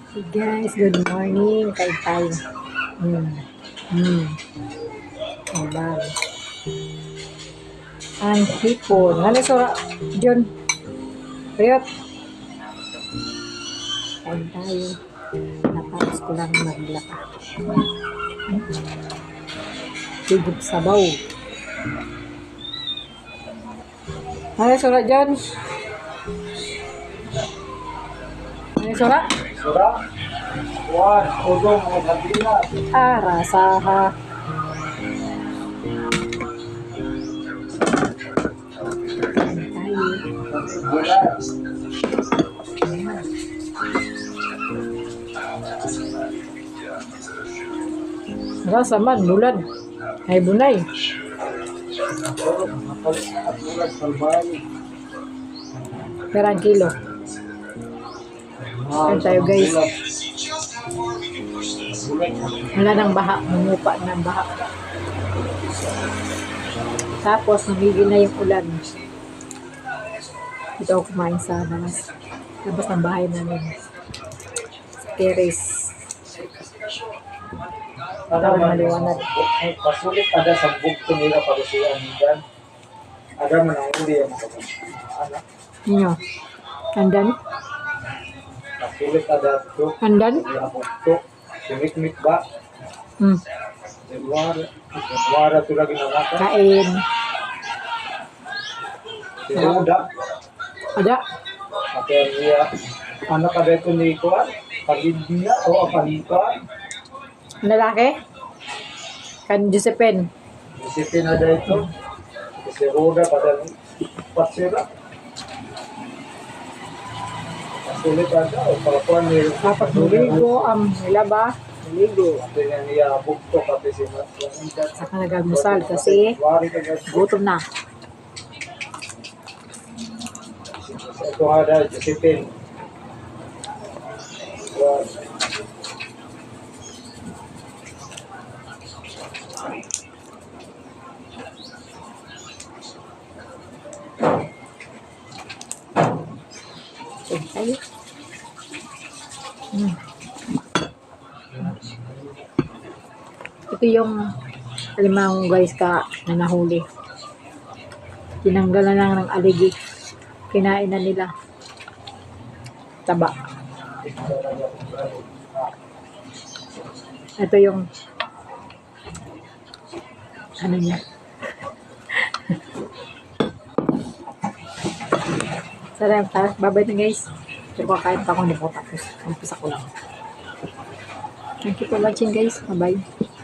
Hey guys, good morning. Kain tayo. Hmm. Hmm. Ayan. Ang hipon. Ano sura? John. Riyot. Kain tayo. Natapos ko lang maglaka. Higop sabaw. Ano sura, John? Ano sura? Sura, Juan, Odong, mga sardinas. Rasaha. Kain tayo. Bulas. Rasa man, bulan. Ay bunay. Bulas, Kalbay. Perang kilo. Kain tayo guys. Wala nang baha. Mumupa ng baha. Tapos, namigil na yung ulan. Dito ako kumain sa labas. Labas ng bahay namin. Sa Keres. Tawag maliwanag. Pasulit ada sa bugto nila para siya anidan. Ada man ang uli ang mga anak. Ninyo. Andan? Pasulit ada ito. Andan? Yung bugto. Simik-mik ba? Hmm. Januara ito lagi na nata. Kain. Si Ruda. Ada? At yan niya. Anak ka dito ni Kuan. Pagid niya o apalikan. Lalaki? Kan Josephine. Isipin na dito. Si Ruda pada patsira. Pasulit ada o palapuan ni Dapat muligo ang nilaba. Muligo. Ito yan niya bugto pati si Mas. Saka nag-almusal kasi gutom na. Ito ada Josephine. Kain tayo. Hmm. Ito yung limang guys na nahuli. Tinanggalan lang ng aligi. Kinain na nila. Taba. Ito yung ano niya. Sarap. Babay na guys. Pero kakain pa ako, hindi ko tapos. Tapos ako lang. Thank you for watching guys. Bye-bye.